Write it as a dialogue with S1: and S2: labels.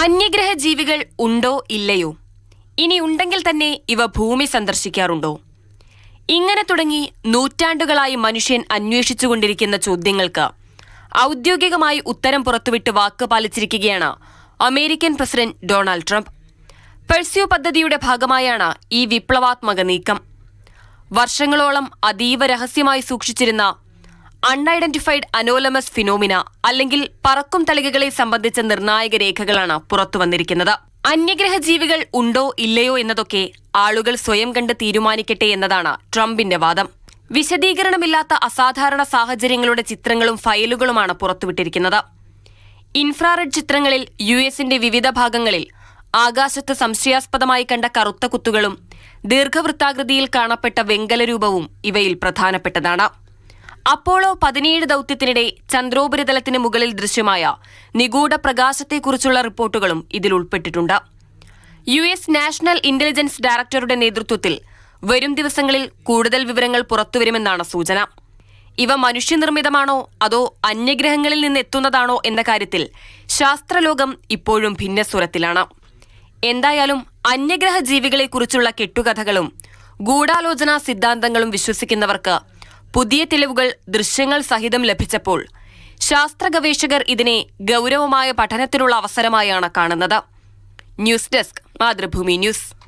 S1: അന്യഗ്രഹ ജീവികൾ ഉണ്ടോ ഇല്ലയോ? ഇനി ഉണ്ടെങ്കിൽ തന്നെ ഇവ ഭൂമി സന്ദർശിക്കാറുണ്ടോ? ഇങ്ങനെ തുടങ്ങി നൂറ്റാണ്ടുകളായി മനുഷ്യൻ അന്വേഷിച്ചുകൊണ്ടിരിക്കുന്ന ചോദ്യങ്ങൾക്ക് ഔദ്യോഗികമായി ഉത്തരം പുറത്തുവിട്ട് വാക്ക് പാലിച്ചിരിക്കുകയാണ് അമേരിക്കൻ പ്രസിഡന്റ് ഡൊണാൾഡ് ട്രംപ്. പെർസ്യൂ പദ്ധതിയുടെ ഭാഗമായാണ് ഈ വിപ്ലവാത്മക നീക്കം. വർഷങ്ങളോളം അതീവ രഹസ്യമായി സൂക്ഷിച്ചിരുന്ന അൺഐഡന്റിഫൈഡ് അനോലമസ് ഫിനോമിന അല്ലെങ്കിൽ പറക്കും തളികകളെ സംബന്ധിച്ച നിർണായക രേഖകളാണ് പുറത്തുവന്നിരിക്കുന്നത്. അന്യഗ്രഹ ജീവികൾ ഉണ്ടോ ഇല്ലയോ എന്നതൊക്കെ ആളുകൾ സ്വയം കണ്ട് തീരുമാനിക്കട്ടെ എന്നതാണ് ട്രംപിന്റെ വാദം. വിശദീകരണമില്ലാത്ത അസാധാരണ സാഹചര്യങ്ങളുടെ ചിത്രങ്ങളും ഫയലുകളുമാണ് പുറത്തുവിട്ടിരിക്കുന്നത്. ഇൻഫ്രാറെഡ് ചിത്രങ്ങളിൽ യുഎസിന്റെ വിവിധ ഭാഗങ്ങളിൽ ആകാശത്ത് സംശയാസ്പദമായി കണ്ട കറുത്ത കുത്തുകളും ദീർഘവൃത്താകൃതിയിൽ കാണപ്പെട്ട വെങ്കല രൂപവും ഇവയിൽ പ്രധാനപ്പെട്ടതാണ്. അപ്പോളോ 17 ദൌത്യത്തിനിടെ ചന്ദ്രോപരിതലത്തിന് മുകളിൽ ദൃശ്യമായ നിഗൂഢ പ്രകാശത്തെക്കുറിച്ചുള്ള റിപ്പോർട്ടുകളും ഇതിൽ ഉൾപ്പെട്ടിട്ടുണ്ട്. യുഎസ് നാഷണൽ ഇന്റലിജൻസ് ഡയറക്ടറുടെ നേതൃത്വത്തിൽ വരും ദിവസങ്ങളിൽ കൂടുതൽ വിവരങ്ങൾ പുറത്തുവരുമെന്നാണ് സൂചന. ഇവ മനുഷ്യനിർമ്മിതമാണോ അതോ അന്യഗ്രഹങ്ങളിൽ നിന്ന് എത്തുന്നതാണോ എന്ന കാര്യത്തിൽ ശാസ്ത്രലോകം ഇപ്പോഴും ഭിന്നസ്വരത്തിലാണ്. എന്തായാലും അന്യഗ്രഹ ജീവികളെക്കുറിച്ചുള്ള കെട്ടുകഥകളും ഗൂഢാലോചനാ സിദ്ധാന്തങ്ങളും വിശ്വസിക്കുന്നവർക്ക് പുതിയ തെളിവുകൾ ദൃശ്യങ്ങൾ സഹിതം ലഭിച്ചപ്പോൾ ശാസ്ത്ര ഗവേഷകർ ഇതിനെ ഗൗരവമായ പഠനത്തിനുള്ള അവസരമായാണ് കാണുന്നത്. News desk, Mathrubhumi news.